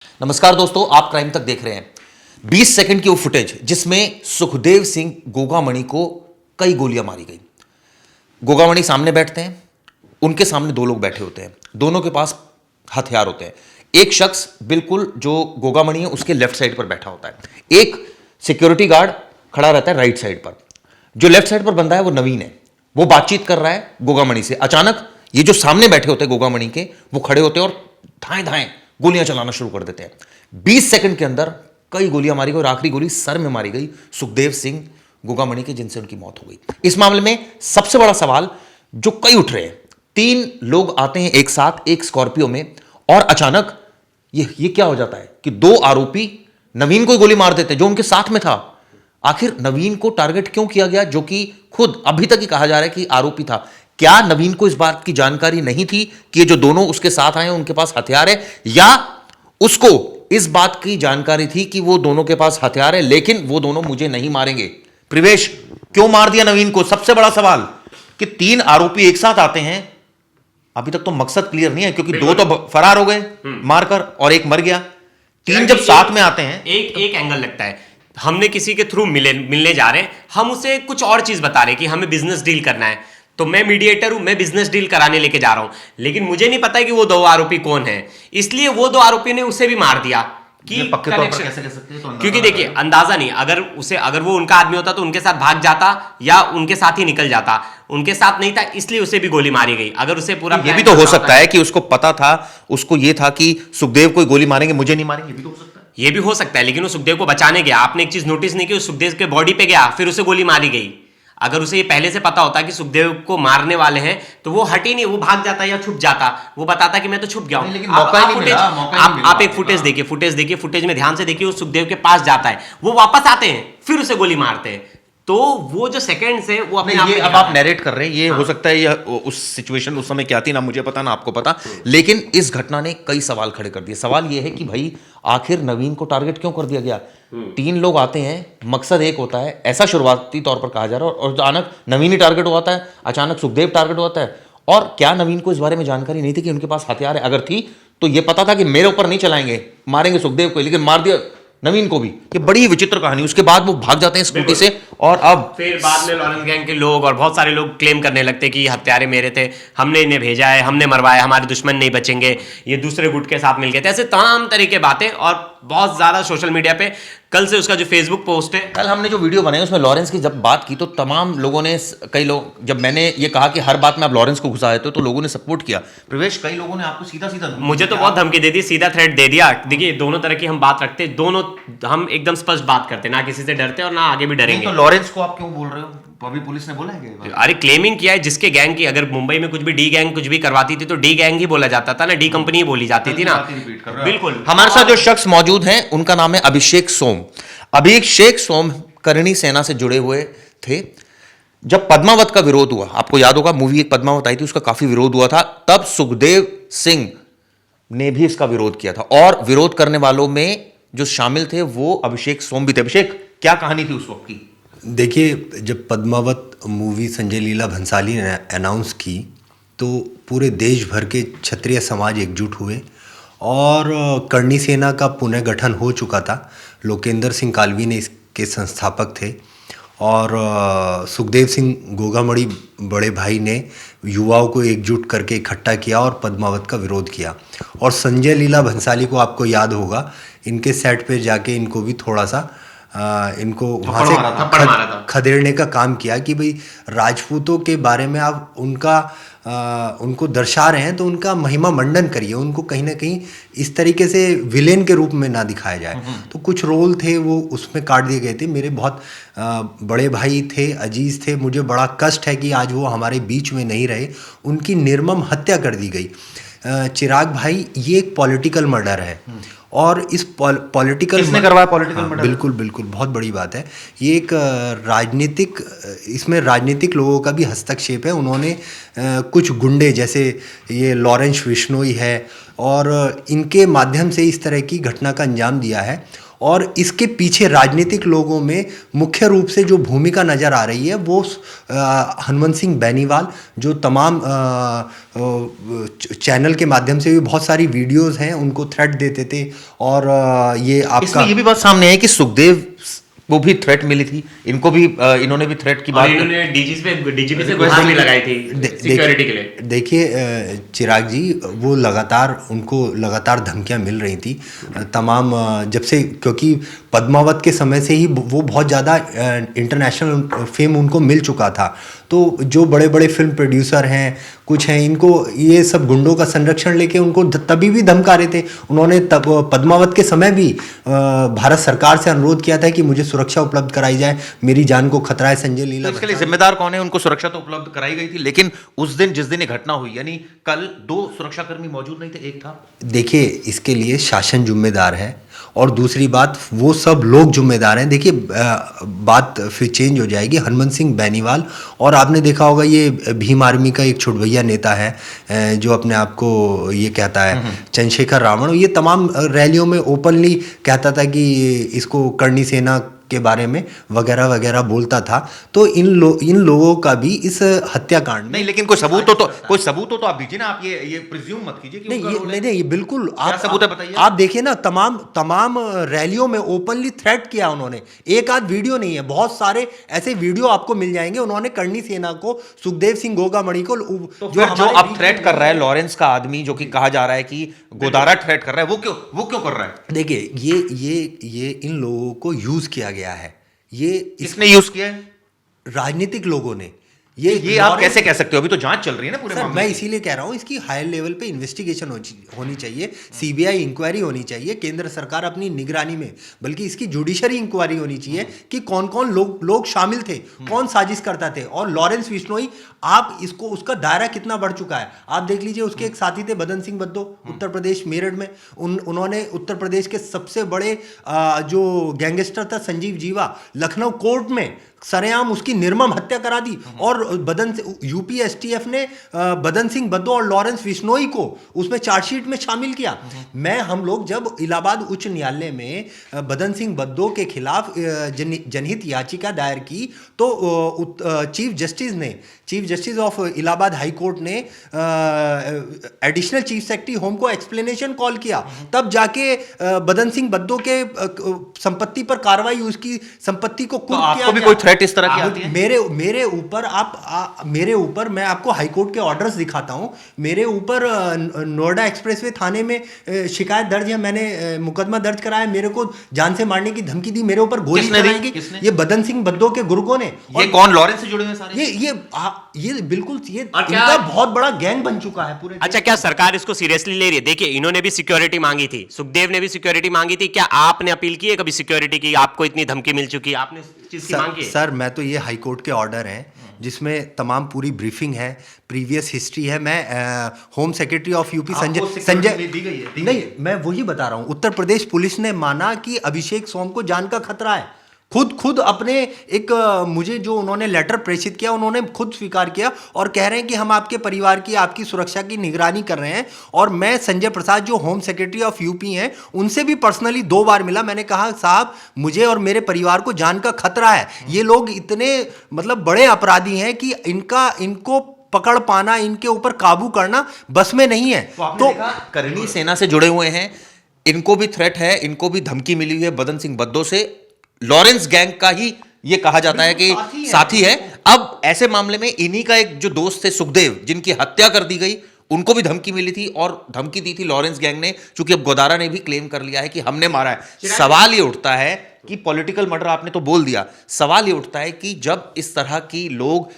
नमस्कार दोस्तों, आप क्राइम तक देख रहे हैं। 20 सेकंड की वो फुटेज जिसमें सुखदेव सिंह गोगामणि को कई गोलियां मारी गई। गोगामणि सामने बैठते हैं, उनके सामने दो लोग बैठे होते हैं, दोनों के पास हथियार होते हैं। एक शख्स बिल्कुल जो गोगामणि है उसके लेफ्ट साइड पर बैठा होता है, एक सिक्योरिटी गार्ड खड़ा रहता है राइट साइड पर। जो लेफ्ट साइड पर बंदा है वो नवीन है, वो बातचीत कर रहा है गोगामणि से। अचानक ये जो सामने बैठे होते हैं गोगामणि के, वो खड़े होते हैं और धाएं धाएं गोलियां चलाना शुरू कर देते हैं। 20 सेकंड के अंदर कई गोलियां मारी गई और आखिरी गोली सर में मारी गई सुखदेव सिंह गोगामणि की, जिनसे उनकी मौत हो गई। इस मामले में सबसे बड़ा सवाल जो कई उठ रहे हैं, 3 लोग आते हैं एक साथ एक स्कॉर्पियो में और अचानक ये क्या हो जाता है कि 2 आरोपी नवीन को गोली मार देते हैं जो उनके साथ में था। आखिर नवीन को टारगेट क्यों किया गया, जो कि खुद अभी तक ही कहा जा रहा है कि आरोपी था? क्या नवीन को इस बात की जानकारी नहीं थी कि ये जो दोनों उसके साथ आए हैं उनके पास हथियार है, या उसको इस बात की जानकारी थी कि वो दोनों के पास हथियार है लेकिन वो दोनों मुझे नहीं मारेंगे? प्रिवेश, क्यों मार दिया नवीन को? सबसे बड़ा सवाल कि 3 आरोपी एक साथ आते हैं, अभी तक तो मकसद क्लियर नहीं है क्योंकि 2 तो फरार हो गए मारकर और एक मर गया। 3 जब साथ में आते हैं, एक एंगल लगता है हमने किसी के थ्रू मिलने जा रहे हैं, हम उसे कुछ और चीज बता रहे हैं कि हमें बिजनेस डील करना है, तो मैं मीडिएटर हूं, मैं बिजनेस डील कराने लेके जा रहा हूं, लेकिन मुझे नहीं पता है कि वो 2 आरोपी कौन है, इसलिए वो 2 आरोपी ने उसे भी मार दिया कि पक्के तौर पर कैसे कह सकते हैं? तो क्योंकि देखिए अंदाजा नहीं, अगर वो उनका आदमी होता तो उनके साथ भाग जाता या उनके साथ ही निकल जाता, उनके साथ नहीं था इसलिए उसे भी गोली मारी गई। अगर उसे पूरा ये भी तो हो सकता है कि उसको पता था, उसको ये था कि सुखदेव को गोली मारेंगे, मुझे नहीं मारेंगे, ये भी तो हो सकता है। ये भी हो सकता है, लेकिन वो सुखदेव को बचाने गया। आपने एक चीज नोटिस नहीं की, वो सुखदेव के बॉडी पे गया फिर उसे गोली मारी गई। अगर उसे ये पहले से पता होता कि सुखदेव को मारने वाले हैं तो वो हट ही नहीं, वो भाग जाता या छुप जाता, वो बताता कि मैं तो छुप गया हूं। लेकिन मौका ही नहीं मिला, आप एक फुटेज देखिए, फुटेज में ध्यान से देखिए, वो सुखदेव के पास जाता है, वो वापस आते हैं फिर उसे गोली मारते हैं। तो वो जो सेकंड्स है वो अपने आप ये अब आप नरेट कर रहे हैं, ये हो सकता है ये उस सिचुएशन उस समय क्या थी, ना मुझे पता ना आपको पता, लेकिन इस घटना ने कई सवाल खड़े कर दिए। सवाल ये है कि भाई आखिर नवीन को टारगेट क्यों कर दिया गया? 3 लोग आते हैं, मकसद एक होता है, ऐसा शुरुआती तौर पर कहा जा रहा है, और अचानक नवीन ही टारगेट होता है, अचानक सुखदेव टारगेट होता है। और क्या नवीन को इस बारे में जानकारी नहीं थी कि उनके पास हथियार है? अगर थी तो ये पता था कि मेरे ऊपर नहीं चलाएंगे, मारेंगे सुखदेव को, लेकिन मार दिया नवीन को भी। ये बड़ी विचित्र कहानी। उसके बाद वो भाग जाते हैं स्कूटी से और अब फिर बाद में लॉरेंस गैंग के लोग और बहुत सारे लोग क्लेम करने लगते हैं कि हत्यारे मेरे थे, हमने इन्हें भेजा है, हमने मरवाया, हमारे दुश्मन नहीं बचेंगे, ये दूसरे गुट के साथ मिल गए थे, ऐसे तमाम तरह की बातें। और बहुत ज्यादा सोशल मीडिया पे कल से उसका जो फेसबुक पोस्ट है, कल हमने जो वीडियो बनाई उसमें लॉरेंस की जब बात की तो तमाम लोगों ने, कई लोग, जब मैंने ये कहा कि हर बात में आप लॉरेंस को घुसा देते हो तो लोगों ने सपोर्ट किया। प्रवेश, कई लोगों ने आपको सीधा सीधा मुझे तो बहुत धमकी दे दी, सीधा थ्रेट दे दिया। देखिए दोनों तरह की हम बात रखते हैं, दोनों हम एकदम स्पष्ट बात करते हैं, ना किसी से डरते और ना आगे भी डरेंगे। तो लॉरेंस को आप क्यों बोल रहे हो? अभी पुलिस ने बोला है कि अरे क्लेमिंग किया है जिसके गैंग की, अगर मुंबई में कुछ भी डी गैंग कुछ भी करवाती थी तो डी गैंग ही बोला जाता था ना, डी कंपनी ही बोली जाती थी ना। बिल्कुल। हमारे साथ जो शख्स मौजूद हैं उनका नाम है अभिषेक सोम। अभिषेक सोम करणी सेना से जुड़े हुए थे। जब पद्मावत का विरोध हुआ, आपको याद होगा मूवी एक पद्मावत आई थी, उसका काफी विरोध हुआ था, तब सुखदेव सिंह ने भी इसका विरोध किया था और विरोध करने वालों में जो शामिल थे वो अभिषेक सोम भी थे। अभिषेक, क्या कहानी थी उस वक्त की? देखिए, जब पद्मावत मूवी संजय लीला भंसाली ने अनाउंस की तो पूरे देश भर के क्षत्रिय समाज एकजुट हुए और करणी सेना का पुनर्गठन हो चुका था। लोकेंद्र सिंह कालवी ने इसके संस्थापक थे और सुखदेव सिंह गोगामणि बड़े भाई ने युवाओं को एकजुट करके इकट्ठा किया और पद्मावत का विरोध किया। और संजय लीला भंसाली को आपको याद होगा, इनके सेट पे जाके इनको भी थोड़ा सा इनको वहाँ से खदेड़ने का काम किया कि भाई राजपूतों के बारे में आप उनको दर्शा रहे हैं तो उनका महिमा मंडन करिए, उनको कहीं ना कहीं इस तरीके से विलेन के रूप में ना दिखाया जाए। तो कुछ रोल थे वो उसमें काट दिए गए थे। मेरे बहुत बड़े भाई थे, अजीज थे, मुझे बड़ा कष्ट है कि आज वो हमारे बीच में नहीं रहे, उनकी निर्मम हत्या कर दी गई। चिराग भाई, ये एक पॉलिटिकल मर्डर है और इस पॉलिटिकल किसने करवाया पॉलिटिकल मर्डर? बिल्कुल बिल्कुल, बहुत बड़ी बात है ये। एक राजनीतिक, इसमें राजनीतिक लोगों का भी हस्तक्षेप है। उन्होंने कुछ गुंडे जैसे ये लॉरेंस बिश्नोई है और इनके माध्यम से इस तरह की घटना का अंजाम दिया है। और इसके पीछे राजनीतिक लोगों में मुख्य रूप से जो भूमिका नज़र आ रही है वो हनुमंत सिंह बेनीवाल, जो तमाम चैनल के माध्यम से भी बहुत सारी वीडियोस हैं उनको थ्रेट देते थे। और ये आपका इसमें ये भी बात सामने है कि सुखदेव को भी थ्रेट मिली थी, इनको भी इन्होंने भी थ्रेट की बात, इन्होंने डीजीपी से गुहार भी लगाई थी सिक्योरिटी के लिए। देखिए चिराग जी, वो उनको लगातार धमकियां मिल रही थी तमाम जब से, क्योंकि पद्मावत के समय से ही वो बहुत ज़्यादा इंटरनेशनल फेम उनको मिल चुका था। तो जो बड़े बड़े फिल्म प्रोड्यूसर हैं, कुछ हैं, इनको ये सब गुंडों का संरक्षण लेके उनको तभी भी धमका रहे थे। उन्होंने तब पद्मावत के समय भी भारत सरकार से अनुरोध किया था कि मुझे सुरक्षा उपलब्ध कराई जाए, मेरी जान को खतरा है। संजय लीला तो इसके लिए जिम्मेदार कौन है? उनको सुरक्षा तो उपलब्ध कराई गई थी, लेकिन उस दिन जिस दिन ये घटना हुई, यानी कल 2 सुरक्षाकर्मी मौजूद नहीं थे, एक था। देखिए, इसके लिए शासन जिम्मेदार है और दूसरी बात वो सब लोग जिम्मेदार हैं। देखिए बात फिर चेंज हो जाएगी। हनुमंत सिंह बेनीवाल, और आपने देखा होगा ये भीम आर्मी का एक छुटभैया नेता है जो अपने आप को ये कहता है चंद्रशेखर रावण, ये तमाम रैलियों में ओपनली कहता था कि इसको करणी सेना के बारे में वगैरह वगैरह बोलता था। तो इन लोगों का भी इस हत्याकांड में नहीं, लेकिन कोई सबूत हो तो आप दीजिए ना। आप ये प्रिज्यूम मत कीजिए कि नहीं, ये बिल्कुल आप सबूत है बताइए। आप देखिए ना, तमाम रैलियों में ओपनली थ्रेट किया उन्होंने। एक आध वीडियो नहीं है, बहुत सारे ऐसे वीडियो आपको मिल जाएंगे। उन्होंने करणी सेना को, सुखदेव सिंह गोगामणि को, तो जो अब थ्रेट कर रहा है लॉरेंस का आदमी, जो कि कहा जा रहा है कि गोदारा थ्रेट कर रहा है, वो क्यों कर रहा है? देखिए, ये इन लोगों को यूज किया गया है। किसने यूज किया है? राजनीतिक लोगों ने। ये आप कैसे कह सकते हो? अभी तो जांच चल रही है ना पूरे मामले मैं की। इसीलिए कह रहा हूं, इसकी हायर लेवल पे इन्वेस्टिगेशन होनी चाहिए, सीबीआई इंक्वायरी होनी चाहिए, केंद्र सरकार अपनी निगरानी में, बल्कि इसकी जुडिशरी इंक्वायरी होनी चाहिए कि कौन कौन लोग शामिल थे, कौन साजिश करता थे। और लॉरेंस बिश्नोई, आप इसको, उसका दायरा कितना बढ़ चुका है आप देख लीजिए। उसके एक साथी थे बदन सिंह बद्दो, उत्तर प्रदेश मेरठ में। उन्होंने उत्तर प्रदेश के सबसे बड़े जो गैंगस्टर था संजीव जीवा, लखनऊ कोर्ट में सरेआम उसकी निर्मम हत्या करा दी। और यूपी एसटीएफ ने बदन सिंह बद्दो और लॉरेंस बिश्नोई को उसमें चार्जशीट में शामिल किया। हम लोग जब इलाहाबाद उच्च न्यायालय में बदन सिंह बद्दो के खिलाफ जनहित याचिका दायर की, तो chief justice of Allahabad high court ने एडिशनल चीफ सेक्रेटरी होम को एक्सप्लेनेशन कॉल किया। तब जाके बदन सिंह बद्दो के संपत्ति पर कार्रवाई, उसकी संपत्ति को कुर्क किया आपको भी कोई थ्रेट इस तरह की आती है? मेरे ऊपर मैं आपको हाई कोर्ट के ऑर्डर्स दिखाता हूं। मेरे ऊपर नोएडा एक्सप्रेसवे थाने में शिकायत दर्ज है, मैंने मुकदमा दर्ज कराया। मेरे को जान से मारने की धमकी दी, मेरे ऊपर गोली चलाई गई। ये बदन सिंह बद्दो के गुर्गों ने। ये कौन? लॉरेंस से जुड़े हुए सारे? ये बिल्कुल इनका बहुत बड़ा गैंग बन चुका है पूरे। अच्छा, क्या सरकार इसको सीरियसली ले रही है? देखिए, इन्होंने भी सिक्योरिटी मांगी थी, सुखदेव ने भी सिक्योरिटी मांगी थी। क्या आपने अपील की है कभी सिक्योरिटी की? आपको इतनी धमकी मिल चुकी है, आपने इस चीज की मांग की है? सर, मैं तो ये हाई कोर्ट के ऑर्डर हैं जिसमें तमाम पूरी ब्रीफिंग है, प्रीवियस हिस्ट्री है। मैं home secretary of UP Sanjay दी गई है? नहीं, मैं वही बता रहा हूं। उत्तर प्रदेश पुलिस ने माना कि अभिषेक सोम को जान का खतरा है। खुद अपने एक मुझे जो उन्होंने लेटर प्रेषित किया, उन्होंने खुद स्वीकार किया और कह रहे हैं कि हम आपके परिवार की, आपकी सुरक्षा की निगरानी कर रहे हैं। और मैं संजय प्रसाद जो होम सेक्रेटरी ऑफ यूपी हैं, उनसे भी पर्सनली 2 बार मिला। मैंने कहा, साहब, मुझे और मेरे परिवार को जान का खतरा है। ये लोग इतने मतलब बड़े अपराधी हैं कि इनको पकड़ पाना, इनके ऊपर काबू करना बस में नहीं है। तो करणी सेना से जुड़े हुए हैं, इनको भी थ्रेट है, इनको भी धमकी मिली हुई है बदन सिंह बद्दो से। लॉरेंस गैंग का ही ये कहा जाता है कि साथी है। अब ऐसे मामले में इन्हीं का एक जो दोस्त थे सुखदेव, जिनकी हत्या कर दी गई, उनको भी धमकी मिली थी और धमकी दी थी लॉरेंस गैंग ने। चूंकि अब गोदारा ने भी क्लेम कर लिया है कि हमने मारा है। सवाल ये उठता है कि पॉलिटिकल मर्डर आपने तो बोल दिया, सवाल ये उठता है कि जब इस तरह की लोग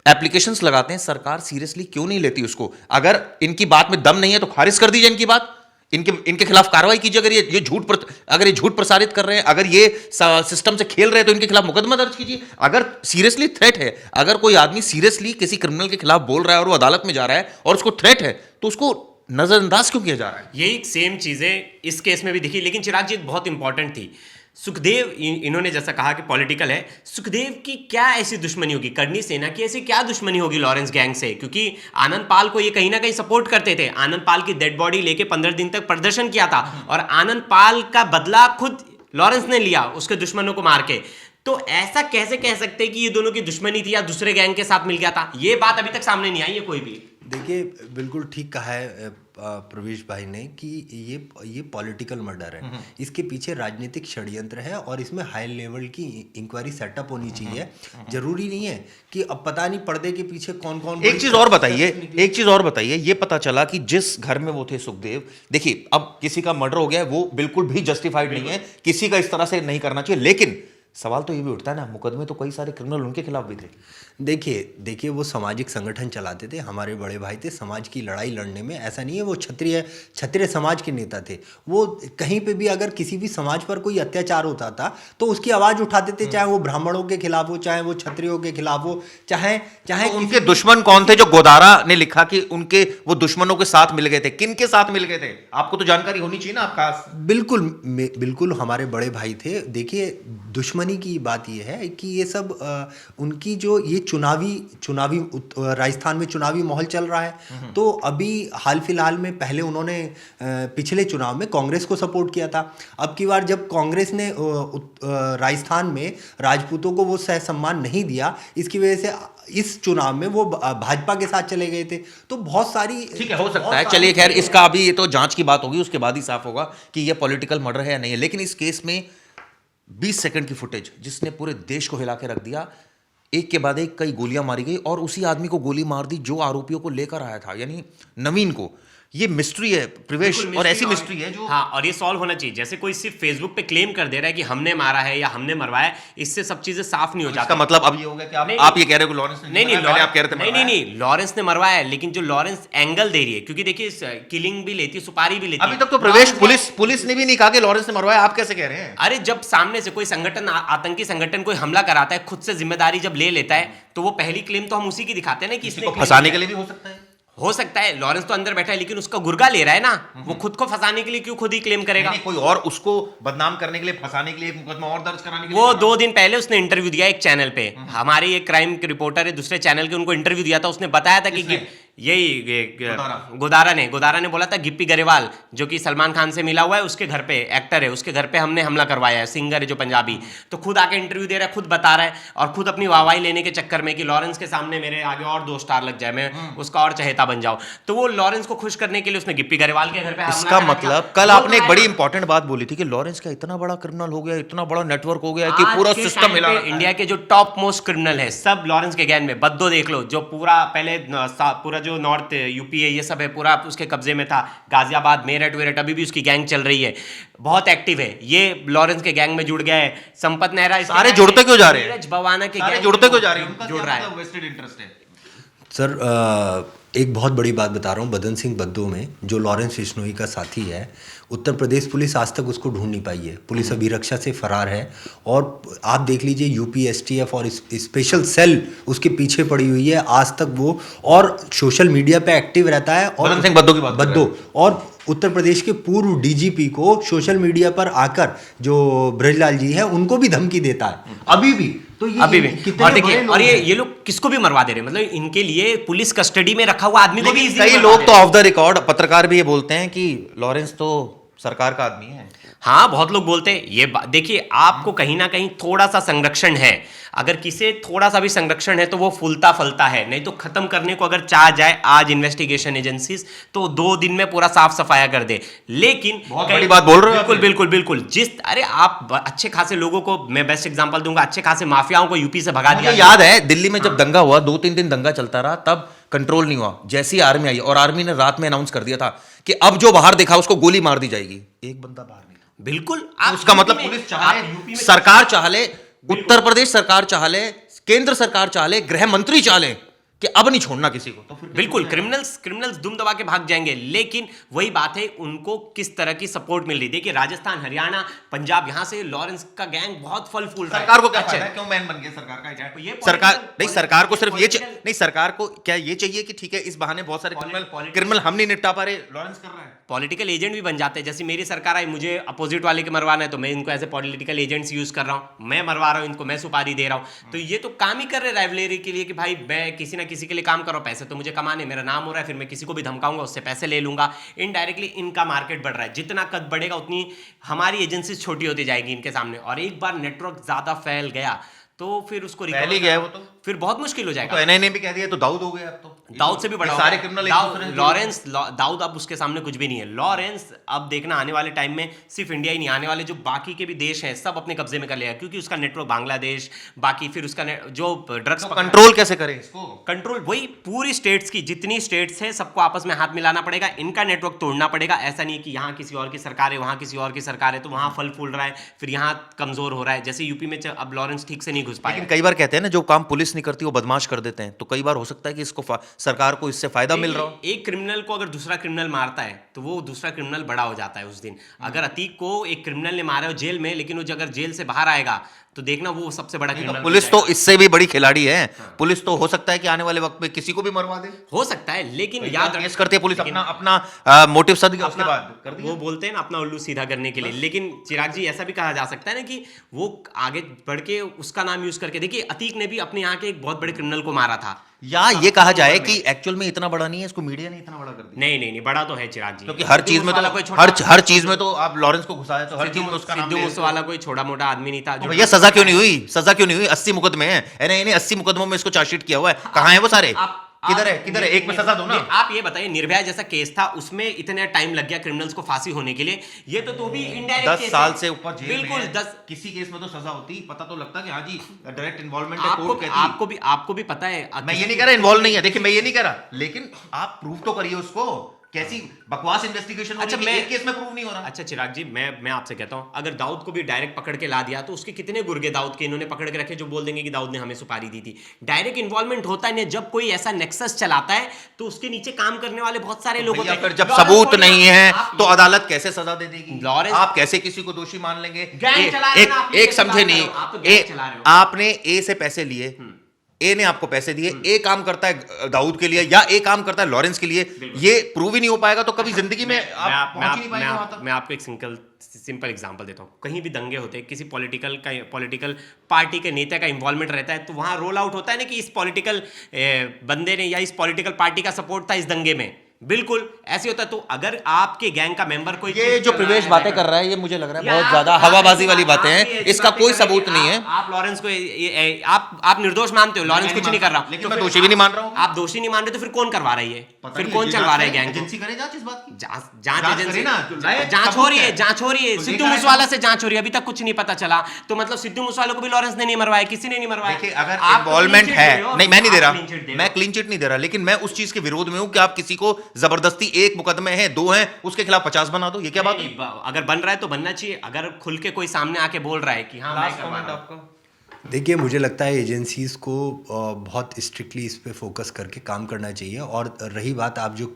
एप्लीकेशंस लगाते हैं, सरकार सीरियसली क्यों नहीं लेती उसको? अगर इनकी बात में दम नहीं है तो खारिज कर दीजिए इनकी बात, इनके खिलाफ कार्रवाई कीजिए। अगर ये झूठ प्रसारित कर रहे हैं, अगर ये सिस्टम से खेल रहे हैं, तो इनके खिलाफ मुकदमा दर्ज कीजिए। अगर सीरियसली थ्रेट है, अगर कोई आदमी सीरियसली किसी क्रिमिनल के खिलाफ बोल रहा है और वो अदालत में जा रहा है और उसको थ्रेट है, तो उसको नजरअंदाज क्यों किया जा रहा है? यही सेम चीजें इस केस में भी दिखी। लेकिन चिराग जी, एक बहुत इंपॉर्टेंट थी, सुखदेव इन्होंने जैसा कहा कि पॉलिटिकल है, सुखदेव की क्या ऐसी दुश्मनी होगी, करनी सेना की ऐसी क्या दुश्मनी होगी लॉरेंस गैंग से? क्योंकि आनंद पाल को ये कहीं ना कहीं सपोर्ट करते थे। आनंद पाल की डेड बॉडी लेके 15 दिन तक प्रदर्शन किया था और आनंद पाल का बदला खुद लॉरेंस ने लिया उसके दुश्मनों को मार के। तो ऐसा कैसे कह सकते हैं कि ये दोनों की दुश्मनी थी या दूसरे गैंग के साथ मिल गया था? ये बात अभी तक सामने नहीं आई है कोई भी। देखिए, बिल्कुल ठीक कहा है प्रवेश भाई ने कि ये पॉलिटिकल मर्डर है, इसके पीछे राजनीतिक षड्यंत्र है और इसमें हाई लेवल की इंक्वायरी सेटअप होनी चाहिए। जरूरी नहीं है कि अब पता नहीं पर्दे के पीछे कौन कौन। एक चीज और बताइए, ये पता चला कि जिस घर में वो थे सुखदेव, देखिए अब किसी का मर्डर हो गया है, वो बिल्कुल भी जस्टिफाइड नहीं है, किसी का इस तरह से नहीं करना चाहिए, लेकिन सवाल तो ये भी उठता है ना, मुकदमे तो कई सारे क्रिमिनल उनके खिलाफ भी थे। देखिए वो सामाजिक संगठन चलाते थे, हमारे बड़े भाई थे, समाज की लड़ाई लड़ने में ऐसा नहीं है वो क्षत्रिय समाज के नेता थे। वो कहीं पे भी अगर किसी भी समाज पर कोई अत्याचार होता था तो उसकी आवाज़ उठाते थे, चाहे वो ब्राह्मणों के खिलाफ हो, चाहे वो क्षत्रियों के खिलाफ हो, चाहे तो उनके दुश्मन कौन थे? जो गोदारा ने लिखा कि उनके वो दुश्मनों के साथ मिल गए थे, किन के साथ मिल गए थे? आपको तो जानकारी होनी चाहिए ना आपका। बिल्कुल हमारे बड़े भाई थे। देखिए, दुश्मनी की बात यह है कि ये सब उनकी जो ये चुनावी राजस्थान में चुनावी माहौल चल रहा है, तो अभी हाल फिलहाल में पहले उन्होंने पिछले चुनाव में कांग्रेस को सपोर्ट किया था। अब की बार जब कांग्रेस ने राजस्थान में राजपूतों को वो सह सम्मान नहीं दिया, इसकी वजह से इस चुनाव में वो भाजपा के साथ चले गए थे। तो बहुत सारी, ठीक है, हो सकता है, चलिए खैर, इसका अभी ये तो जांच की बात होगी, उसके बाद ही साफ होगा कि ये पॉलिटिकल मर्डर है या नहीं है। लेकिन इस केस में 20 सेकंड की फुटेज जिसने पूरे देश को हिला के रख दिया, एक के बाद एक कई गोलियां मारी गई और उसी आदमी को गोली मार दी जो आरोपियों को लेकर आया था, यानी नवीन को। ये मिस्ट्री है प्रवेश, और ऐसी मिस्ट्री है जो, हाँ, और ये सॉल्व होना चाहिए। जैसे कोई सिर्फ फेसबुक पे क्लेम कर दे रहा है कि हमने मारा है या हमने मरवाया है, इससे सब चीजें साफ नहीं हो जाती। इसका मतलब अब ये हो गया कि आप ये कह रहे हो कि लॉरेंस ने नहीं, आप कह रहे थे नहीं, लॉरेंस ने मरवाया है, लेकिन जो लॉरेंस एंगल दे रही है, क्योंकि देखिए किलिंग भी लेती है, सुपारी भी लेती है। अभी तक तो प्रवेश पुलिस ने भी नहीं कहा कि लॉरेंस ने मरवाया, आप कैसे कह रहे हैं? अरे जब सामने से कोई संगठन, आतंकी संगठन कोई हमला कराता है, खुद से जिम्मेदारी जब ले लेता है, तो वो पहली क्लेम तो हम उसी की दिखाते हैं ना कि इसने फंसाने के लिए भी हो सकता है। लॉरेंस तो अंदर बैठा है, लेकिन उसका गुर्गा ले रहा है ना, वो खुद को फंसाने के लिए क्यों खुद ही क्लेम करेगा? कोई और उसको बदनाम करने के लिए, फंसाने के लिए, मुकदमा और दर्ज कराने के लिए। वो 2 दिन पहले उसने इंटरव्यू दिया एक चैनल पे, हमारे एक क्राइम रिपोर्टर है दूसरे चैनल के, उनको इंटरव्यू दिया था। उसने बताया था कि यही गोदारा ने बोला था गिप्पी गरेवाल, जो कि सलमान खान से मिला हुआ है, उसके घर पे एक्टर है, उसके घर पे हमने हमला करवाया है, सिंगर है जो पंजाबी, तो खुद आके इंटरव्यू दे रहा है, खुद बता रहा है, और खुद अपनी वाहवाही लेने के चक्कर में कि लॉरेंस के सामने मेरे आगे और 2 स्टार लग जाए, मैं उसका और चहेता बन जाऊं, तो वो लॉरेंस को खुश करने के लिए उसने गिप्पी गरेवाल के घर पे। इसका मतलब कल आपने एक बड़ी इंपॉर्टेंट बात बोली थी कि लॉरेंस का इतना बड़ा क्रिमिनल हो गया, इतना बड़ा नेटवर्क हो गया कि पूरा सिस्टम हिला। इंडिया के जो टॉप मोस्ट क्रिमिनल है सब लॉरेंस के गैंग में। बद्दो देख लो, जो पूरा जो नॉर्थ यूपी है, ये सब है पूरा उसके कब्जे में था। गाजियाबाद, मेरठ, अभी भी उसकी गैंग चल रही है, बहुत एक्टिव है। ये लॉरेंस के गैंग में जुड़ गया है। संपत नेहरा, सारे जुड़ते क्यों जा रहे हैं? नीरज भवाना के गैंग जुड़ते क्यों जा रहे हैं? जुड़ रहा है, वेस्टेड इंटरेस्ट है। सर, एक बहुत बड़ी बात बता रहा हूँ। बदन सिंह बद्दो में जो लॉरेंस बिश्नोई का साथी है, उत्तर प्रदेश पुलिस आज तक उसको ढूंढ नहीं पाई है। पुलिस अभिरक्षा से फरार है और आप देख लीजिए यूपी एसटीएफ और स्पेशल सेल उसके पीछे पड़ी हुई है आज तक वो, और सोशल मीडिया पे एक्टिव रहता है। और बदन सिंह बद्दो की बात बद्दो और उत्तर प्रदेश के पूर्व डीजीपी को सोशल मीडिया पर आकर जो ब्रजलाल जी हैं उनको भी धमकी देता है अभी भी। तो ये अभी भी, और देखिए, और ये लोग किसको भी मरवा दे रहे हैं, मतलब इनके लिए पुलिस कस्टडी में रखा हुआ आदमी को भी कई लोग तो ऑफ द रिकॉर्ड पत्रकार भी ये बोलते हैं कि लॉरेंस तो सरकार का आदमी है। हाँ, बहुत लोग बोलते हैं ये बात। देखिए, आपको कहीं ना कहीं थोड़ा सा संरक्षण है, अगर किसी थोड़ा सा भी संरक्षण है तो वो फूलता फलता है। नहीं तो खत्म करने को अगर चाह जाए आज इन्वेस्टिगेशन एजेंसीज, तो 2 दिन में पूरा साफ सफाया कर दे। लेकिन बहुत बड़ी बात बोल रहे हो। बिल्कुल अरे आप अच्छे खासे लोगों को, मैं बेस्ट एग्जांपल दूंगा, अच्छे खासे माफियाओं को यूपी से भगा दिया। याद है दिल्ली में जब दंगा हुआ, 2-3 दिन दंगा चलता रहा, तब कंट्रोल नहीं हुआ। जैसी आर्मी आई और आर्मी ने रात में अनाउंस कर दिया था कि अब जो बाहर दिखा उसको गोली मार दी जाएगी, एक बंदा बाहर नहीं। बिल्कुल, उसका मतलब पुलिस चाहे, सरकार चाहे, उत्तर प्रदेश सरकार चाहे, केंद्र सरकार चाहे, गृह मंत्री चाहे, कि अब नहीं छोड़ना किसी को, तो फिर बिल्कुल क्रिमिनल्स दुम दबा के भाग जाएंगे, लेकिन वही बात है उनको किस तरह की सपोर्ट मिल रही है। देखिए राजस्थान, हरियाणा, पंजाब, यहां से लॉरेंस का गैंग बहुत फल फूल रहा है। सरकार को क्या अच्छा, फायदा है? क्यों मैन बन गया सरकार का? ये सरकार political- नहीं, सरकार को सिर्फ ये political- नहीं, सरकार को क्या ये चाहिए कि ठीक है इस बहाने बहुत सारे क्रिमिनल हम नहीं निपटा पा रहे, लॉरेंस कर रहा है। पॉलिटिकल एजेंट भी बन जाते हैं। जैसे मेरी सरकार आई, मुझे अपोजिट वाले के मरवाना है तो मैं इनको as a political agents use कर रहा हूँ, मैं मरवा रहा हूँ इनको, मैं सुपारी दे रहा हूँ। तो ये तो काम ही कर रहे राइवलरी के लिए कि भाई मैं किसी ना किसी के लिए काम कर रहा हूँ, पैसे तो मुझे कमाने, मेरा नाम हो रहा है, फिर मैं किसी को भी धमकाऊंगा, उससे पैसे ले लूंगा। इनडायरेक्टली इनका मार्केट बढ़ रहा है, जितना कद बढ़ेगा उतनी हमारी एजेंसी छोटी होती जाएगी इनके सामने। और एक बार नेटवर्क ज्यादा फैल गया तो फिर उसको पहले ही गया है वो तो फिर बहुत मुश्किल हो जाएगा। तो एनआईए ने भी कह दिया, तो दाऊद हो गया अब तो, दाऊद से भी बड़ा सारे क्रिमिनल लॉरेंस दाऊद अब उसके सामने कुछ भी नहीं है। लॉरेंस अब देखना आने वाले टाइम में सिर्फ इंडिया ही नहीं, आने वाले जो बाकी के भी देश हैं सब अपने कब्जे में कर लिया, क्योंकि उसका नेटवर्क बांग्लादेश, बाकी फिर उसका जो ड्रग्स कंट्रोल कैसे करें इसको? कंट्रोल वही पूरी स्टेट्स की, जितनी स्टेट्स हैं सबको आपस में हाथ मिलाना पड़ेगा, इनका नेटवर्क तोड़ना पड़ेगा। ऐसा नहीं कि यहाँ किसी और की सरकार है, वहाँ किसी और की सरकार है, तो वहाँ फल फूल रहा है, फिर यहाँ कमजोर हो रहा है। जैसे यूपी में अब लॉरेंस ठीक से नहीं घुस पाया। लेकिन कई बार कहते हैं ना, जो काम पुलिस नहीं करती वो बदमाश कर देते हैं, तो कई बार हो सकता है कि इसको सरकार को इससे फायदा मिल रहा हो। एक क्रिमिनल को अगर दूसरा क्रिमिनल मारता है तो वो दूसरा क्रिमिनल बड़ा हो जाता है उस दिन। अगर अतीक को एक क्रिमिनल ने मारा हो जेल में, लेकिन वो अगर जेल से बाहर आएगा तो देखना वो सबसे बड़ा क्रिमिनल। पुलिस तो इससे भी बड़ी खिलाड़ी है। पुलिस तो हो सकता है कि आने वाले वक्त में किसी को भी मरवा दे, हो सकता है, लेकिन याद केस करती है पुलिस, अपना मोटिव सद गया, उसके बाद कर दिया। वो बोलते हैं ना अपना उल्लू सीधा करने के लिए। लेकिन चिराग जी ऐसा भी कहा जा सकता है ना कि वो आगे बढ़ के उसका नाम यूज करके, देखिए अतीक ने भी अपने यहाँ के एक बहुत बड़े क्रिमिनल को मारा था, या ये कहा जाए कि एक्चुअल में इतना बड़ा नहीं है, इसको मीडिया ने इतना बड़ा कर दिया। नहीं बड़ा तो है चिराग जी, क्योंकि हर चीज में तो हर चीज में तो आप लॉरेंस को घुसाए, तो हर चीज में उसका नाम सिद्धू मूसेवाला कोई छोटा मोटा आदमी नहीं था। भैया सजा क्यों नहीं हुई? सजा क्यों नहीं हुई? 80 मुकदमे हैं, एनआईए ने 80 मुकदमों में इसको चार्जशीट किया हुआ है। कहां है वो सारे? किधर है? एक में सजा दो ना। आप ये बताइए, निर्भया जैसा केस था, उसमें इतना टाइम लग गया क्रिमिनल्स को फांसी होने के लिए, ये तो भी इनडायरेक्ट 10 साल से ऊपर जेल में बिल्कुल है। 10 किसी केस में तो सजा होती, पता तो लगता कि हाँ जी डायरेक्ट इन्वॉल्वमेंट है, कोर्ट कहती। आपको भी पता है। मैं ये नहीं कह रहा इन्वॉल्व नहीं है, देखिए मैं ये नहीं कह रहा, लेकिन आप प्रूव तो करिए उसको। कैसी बकवास इन्वेस्टिगेशन हो रही है, एक केस में प्रूव नहीं हो रहा। अच्छा चिराग जी, मैं आपसे कहता हूं, अगर दाऊद को भी डायरेक्ट पकड़ के ला दिया तो उसके कितने गुर्गे दाऊद के इन्होंने पकड़ के रखे जो बोल देंगे कि दाऊद ने हमें सुपारी दी थी। डायरेक्ट इन्वॉल्वमेंट होता है, जब कोई ऐसा नेक्सस चलाता है तो उसके नीचे काम करने वाले बहुत सारे लोग होते हैं। फिर जब सबूत नहीं है तो अदालत कैसे सजा दे देगी? लॉरेंस, आप कैसे किसी को दोषी मान लेंगे? एक समझे नहीं, आपने ए से पैसे लिए, ए ने आपको पैसे दिए, ए काम करता है दाऊद के लिए या ए काम करता है लॉरेंस के लिए, ये प्रूव ही नहीं हो पाएगा तो कभी जिंदगी में आप पहुंच ही नहीं पाएंगे वहां तक। मैं आपको एक सिंपल एग्जांपल देता हूं। कहीं भी दंगे होते हैं, किसी पॉलिटिकल पार्टी के नेता का इन्वॉल्वमेंट रहता है, तो वहां रोल आउट होता है ना कि इस पॉलिटिकल बंदे ने या इस पॉलिटिकल पार्टी का सपोर्ट था इस दंगे में, बिल्कुल ऐसे होता है। तो अगर आपके गैंग का मेंबर कोई, ये जो प्रवेश बातें कर रहा है, ये मुझे लग रहा है बहुत ज्यादा हवाबाजी वाली बातें हैं, इसका कोई सबूत नहीं है। आप लॉरेंस को आप निर्दोष मानते हो, लॉरेंस कुछ नहीं कर रहा, लेकिन मैं दोषी भी नहीं मान रहा हूं। आप दोषी नहीं मान रहे तो फिर कौन करवा रही है? फिर कौन चलवा रहा है गैंग? एजेंसी करे जांच इस बात की, जांच एजेंसी जांच हो रही है। सिद्धू मूसेवाला से जांच हो रही है, अभी तक कुछ नहीं पता चला। तो मतलब सिद्धू मूसेवाला को भी लॉरेंस ने नहीं मरवाया, किसी ने नहीं मरवाया। देखिए अगर इन्वॉल्वमेंट है, नहीं मैं नहीं दे रहा, मैं क्लीन चिट नहीं दे रहा, लेकिन मैं उस चीज के विरोध में हूं कि आप किसी को जबरदस्ती, एक मुकदमे हैं, 2 हैं, उसके खिलाफ 50 बना दो, ये क्या बात है? अगर बन रहा है तो बनना चाहिए। अगर खुल के कोई सामने आके बोल रहा है कि हाँ मैं करवा रहा हूं। देखिए मुझे लगता है एजेंसीज़ को बहुत स्ट्रिक्टली इस पे फोकस करके काम करना चाहिए। और रही बात आप जो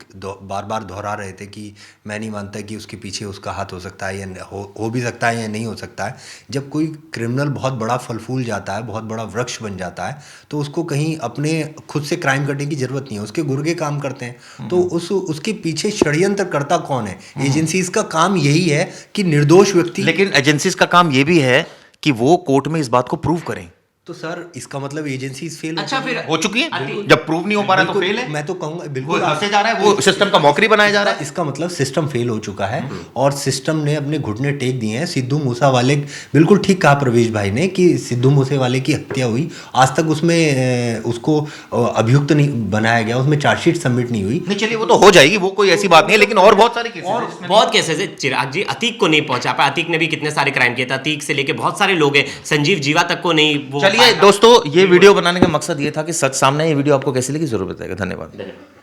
बार बार दोहरा रहे थे कि मैं नहीं मानता कि उसके पीछे उसका हाथ हो सकता है या हो भी सकता है या नहीं हो सकता है। जब कोई क्रिमिनल बहुत बड़ा फल फूल जाता है, बहुत बड़ा वृक्ष बन जाता है, तो उसको कहीं अपने खुद से क्राइम करने की ज़रूरत नहीं है, उसके गुर्गे काम करते हैं। तो उसके पीछे षड्यंत्रकर्ता कौन है? एजेंसीज़ का काम यही है कि निर्दोष व्यक्ति, लेकिन एजेंसीज का काम ये भी है कि वो कोर्ट में इस बात को प्रूव करें। तो सर इसका मतलब एजेंसीज फेल अच्छा फिर हो चुकी है, जब प्रूव नहीं हो पा रहा तो फेल है। मैं तो कहूंगा बिल्कुल फंसे जा रहा है, वो सिस्टम का मौकरी बनाया जा रहा है। इसका मतलब सिस्टम फेल हो चुका है और सिस्टम ने अपने घुटने टेक दिए हैं। सिद्धू मूसेवाले, बिल्कुल ठीक कहा प्रवेश भाई ने कि सिद्धू मूसेवाले की हत्या हुई, आज तक उसमें उसको अभियुक्त नहीं बनाया गया, उसमें चार्जशीट सबमिट नहीं हुई। नहीं चलिए वो तो हो जाएगी, वो कोई ऐसी बात नहीं है, लेकिन और बहुत सारे केसेस हैं। बहुत केसेस है चिराग जी। अतीक को नहीं पहुंचा पाया, अतीक ने भी कितने सारे क्राइम किए थे, अतीक से लेके बहुत सारे लोग हैं, संजीव जीवा तक को नहीं। चलिए दोस्तों, ये वीडियो बनाने का मकसद ये था कि सच सामने, ये वीडियो आपको कैसी लगी जरूर बताइएगा। धन्यवाद।